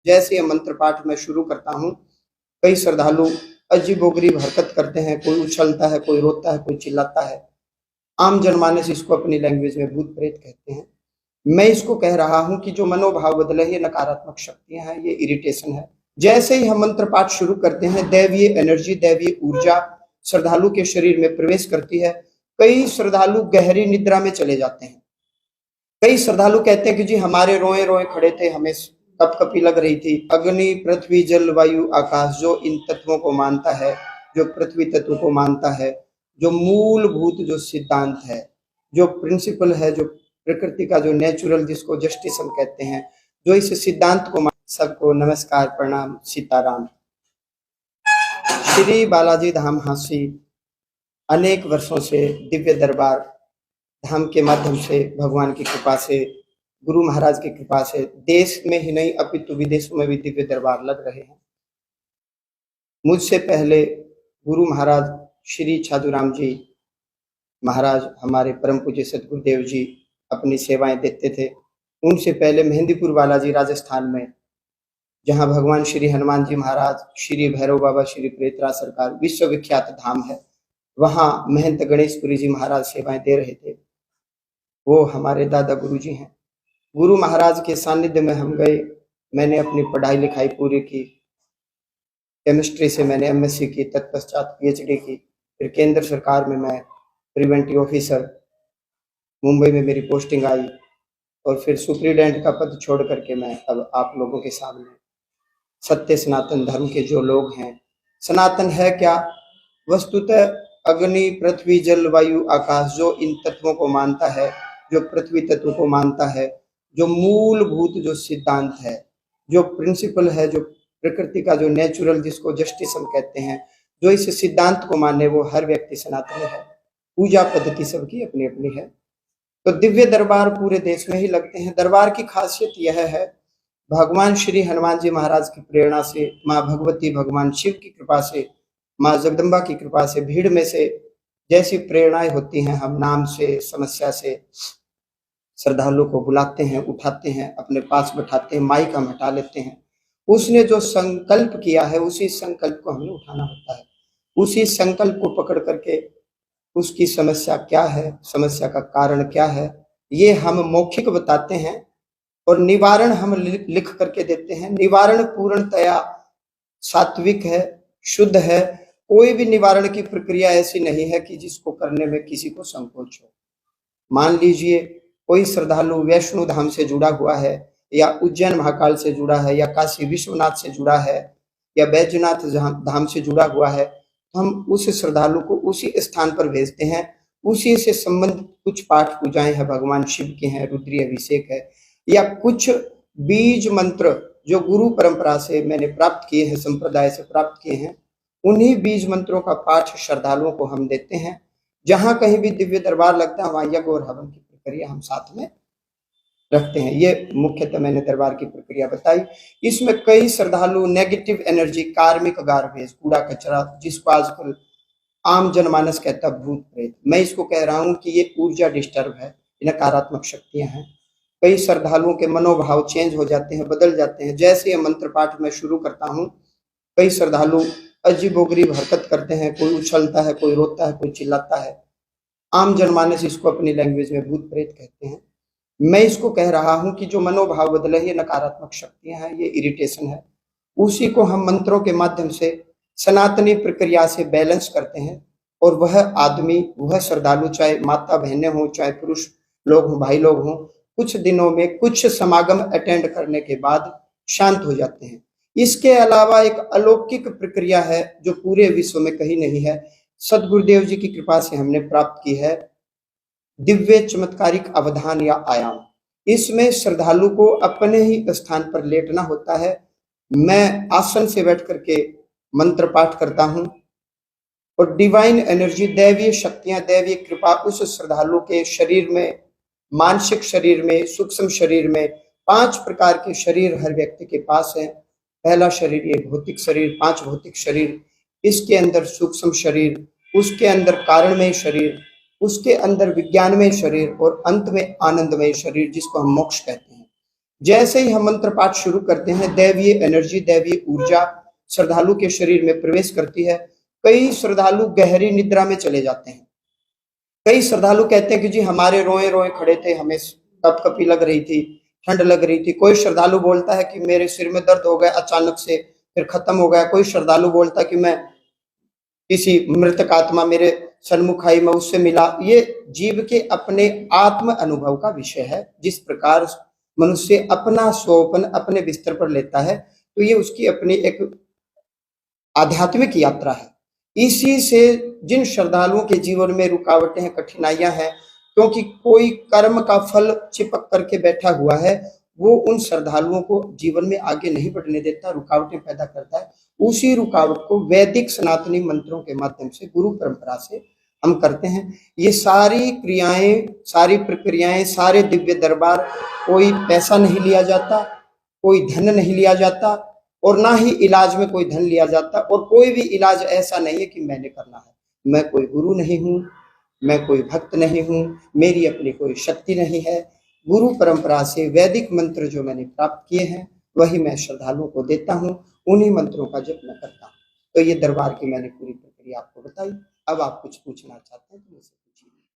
जैसे ये मंत्र पाठ मैं शुरू करता हूँ, कई श्रद्धालु अजीबोगरीब हरकत करते हैं, कोई उछलता है, कोई रोता है, कोई चिल्लाता है। आम जनमानस इसको अपनी लैंग्वेज में भूत प्रेत कहते हैं। मैं इसको कह रहा हूँ कि जो मनोभाव बदले, ये नकारात्मक शक्तियां हैं, ये इरिटेशन है। जैसे ही हम मंत्र पाठ शुरू करते हैं, दैवीय एनर्जी, दैवीय ऊर्जा श्रद्धालु के शरीर में प्रवेश करती है। कई श्रद्धालु गहरी निद्रा में चले जाते हैं। कई श्रद्धालु कहते हैं कि जी हमारे रोए रोए खड़े थे, हमें कपकपी लग रही थी। अग्नि, पृथ्वी, जल, वायु, आकाश, जो इन तत्वों को मानता है, जो पृथ्वी तत्व को मानता है, जो मूलभूत जो सिद्धांत है, जो प्रिंसिपल है, जो प्रकृति का जो नेचुरल, जिसको जस्टिस हम कहते हैं, जो इस सिद्धांत को सबको नमस्कार, प्रणाम, सीताराम। श्री बालाजी धाम हांसी अनेक वर्षों से दिव्य दरबार धाम के माध्यम से, भगवान की कृपा से, गुरु महाराज की कृपा से देश में ही नहीं अपितु विदेशों में भी दिव्य दरबार लग रहे हैं। मुझसे पहले गुरु महाराज श्री छाजूराम जी महाराज, हमारे परम पूज्य सतगुरुदेव जी अपनी सेवाएं देते थे। उनसे पहले मेहंदीपुर बालाजी राजस्थान में, जहां भगवान श्री हनुमान जी महाराज, श्री भैरव बाबा, श्री प्रेतराज सरकार विश्वविख्यात धाम है, वहां महंत गणेशपुरी जी महाराज सेवाएं दे रहे थे। वो हमारे दादा गुरु जी हैं। गुरु महाराज के सानिध्य में हम गए। मैंने अपनी पढ़ाई लिखाई पूरी की। केमिस्ट्री से मैंने एमएससी की, तत्पश्चात पीएचडी की। फिर केंद्र सरकार में मैं प्रिवेंटिव ऑफिसर, मुंबई में मेरी पोस्टिंग आई, और फिर सुप्रीडेंट का पद छोड़ करके मैं अब आप लोगों के सामने सत्य सनातन धर्म के जो लोग हैं। सनातन है क्या? वस्तुतः अग्नि, पृथ्वी, जल, वायु, आकाश, जो इन तत्वों को मानता है, जो पृथ्वी तत्व को मानता है, जो मूलभूत जो सिद्धांत है, जो प्रिंसिपल है, जो प्रकृति का जो नेचुरल, जिसको जस्टिस हम कहते हैं, जो इस सिद्धांत को माने, वो हर व्यक्ति सनातन है। पूजा पद्धति सबकी अपनी अपनी है। तो दिव्य दरबार पूरे देश में ही लगते हैं। दरबार की खासियत यह है, भगवान श्री हनुमान जी महाराज की प्रेरणा से, माँ भगवती, भगवान शिव की कृपा से, माँ जगदम्बा की कृपा से, भीड़ में से जैसी प्रेरणाएं होती हैं, हम नाम से, समस्या से श्रद्धालु को बुलाते हैं, उठाते हैं, अपने पास बैठाते हैं, माइक हम हटा लेते हैं। उसने जो संकल्प किया है, उसी संकल्प को हमें उठाना होता है। उसी संकल्प को पकड़ करके उसकी समस्या क्या है, समस्या का कारण क्या है, ये हम मौखिक बताते हैं, और निवारण हम लिख करके देते हैं। निवारण पूर्णतया सात्विक है, शुद्ध है। कोई भी निवारण की प्रक्रिया ऐसी नहीं है कि जिसको करने में किसी को संकोच हो। मान लीजिए कोई श्रद्धालु वैष्णो धाम से जुड़ा हुआ है, या उज्जैन महाकाल से जुड़ा है, या काशी विश्वनाथ से जुड़ा है, या बैजनाथ धाम से जुड़ा हुआ है, तो हम उस श्रद्धालु को उसी स्थान पर भेजते हैं। उसी से संबंधित कुछ पाठ पूजाएं हैं, भगवान शिव के हैं, रुद्री अभिषेक है, या कुछ बीज मंत्र जो गुरु परंपरा से मैंने प्राप्त किए हैं, संप्रदाय से प्राप्त किए हैं, उन्हीं बीज मंत्रों का पाठ श्रद्धालुओं को हम देते हैं। जहां कहीं भी दिव्य दरबार लगता है, वहां यज्ञ और हवन की प्रक्रिया हम साथ में रखते हैं। ये मुख्यतः मैंने दरबार की प्रक्रिया बताई। इसमें कई श्रद्धालु नेगेटिव एनर्जी, कार्मिक गार्बेज, कूड़ा कचरा, जिसको आजकल आम जनमानस कहता है भूत प्रेत, मैं इसको कह रहा हूं कि ये ऊर्जा डिस्टर्ब है, नकारात्मक शक्तियां हैं। कई श्रद्धालुओं के मनोभाव चेंज हो जाते हैं, बदल जाते हैं। जैसे ये मंत्र पाठ मैं शुरू करता हूँ, कई श्रद्धालु अजीबोगरीब हरकत करते हैं, कोई उछलता है, कोई रोता है, कोई चिल्लाता है। आम जनमानस इसको अपनी लैंग्वेज में भूत प्रेत कहते हैं। मैं इसको कह रहा हूं कि जो मनोभाव बदले, ये नकारात्मक शक्तियां हैं, ये इरिटेशन है। उसी को हम मंत्रों के माध्यम से, सनातनी प्रक्रिया से बैलेंस करते हैं, और वह आदमी, वह श्रद्धालु, चाहे माता बहनें हों, चाहे पुरुष लोग हों, भाई लोग हों, कुछ दिनों में कुछ समागम अटेंड करने के बाद शांत हो जाते हैं। इसके अलावा एक अलौकिक प्रक्रिया है जो पूरे विश्व में कहीं नहीं है, सदगुरुदेव जी की कृपा से हमने प्राप्त की है, दिव्य चमत्कारिक अवधान या आयाम। इसमें श्रद्धालु को अपने ही स्थान पर लेटना होता है। मैं आसन से बैठ करके मंत्र पाठ करता हूं, और डिवाइन एनर्जी, दैवीय शक्तियां, दैवीय कृपा उस श्रद्धालु के शरीर में, मानसिक शरीर में, सूक्ष्म शरीर में, 5 प्रकार के शरीर हर व्यक्ति के पास है। पहला शरीर ये भौतिक शरीर, 5 भौतिक शरीर, इसके अंदर सूक्ष्म शरीर, उसके अंदर कारणमय शरीर, उसके अंदर विज्ञानमय शरीर, और अंत में आनंदमय शरीर, जिसको हम मोक्ष कहते हैं। जैसे ही हम मंत्र पाठ शुरू करते हैं, दैवीय एनर्जी, दैवीय ऊर्जा श्रद्धालु के शरीर में प्रवेश करती है। कई श्रद्धालु गहरी निद्रा में चले जाते हैं। कई श्रद्धालु कहते हैं कि जी हमारे रोए रोए खड़े थे, हमें कपकपी लग रही थी, ठंड लग रही थी। कोई श्रद्धालु बोलता है कि मेरे सिर में दर्द हो गया अचानक से, फिर खत्म हो गया। कोई श्रद्धालु बोलता है कि मैं किसी मृतक आत्मा मेरे सन्मुख आई, मैं उससे मिला। ये जीव के अपने आत्म अनुभव का विषय है। जिस प्रकार मनुष्य अपना सोपन अपने बिस्तर पर लेता है, तो ये उसकी अपनी एक आध्यात्मिक यात्रा है। इसी से जिन श्रद्धालुओं के जीवन में रुकावटें हैं, कठिनाइयां हैं, क्योंकि कोई कर्म का फल चिपक करके बैठा हुआ है, वो उन श्रद्धालुओं को जीवन में आगे नहीं बढ़ने देता, रुकावटें पैदा करता है। उसी रुकावट को वैदिक सनातनी मंत्रों के माध्यम से, गुरु परंपरा से हम करते हैं। ये सारी क्रियाएं, सारी प्रक्रियाएं, सारे दिव्य दरबार, कोई पैसा नहीं लिया जाता, कोई धन नहीं लिया जाता, और ना ही इलाज में कोई धन लिया जाता। और कोई भी इलाज ऐसा नहीं है कि मैंने करना है। मैं कोई गुरु नहीं हूँ, मैं कोई भक्त नहीं हूँ, मेरी अपनी कोई शक्ति नहीं है। गुरु परंपरा से वैदिक मंत्र जो मैंने प्राप्त किए हैं, वही मैं श्रद्धालुओं को देता हूँ। उन्हीं मंत्रों का जप मैं करता हूँ। तो ये दरबार की मैंने पूरी प्रक्रिया आपको बताई। अब आप कुछ पूछना चाहते हैं तो मुझसे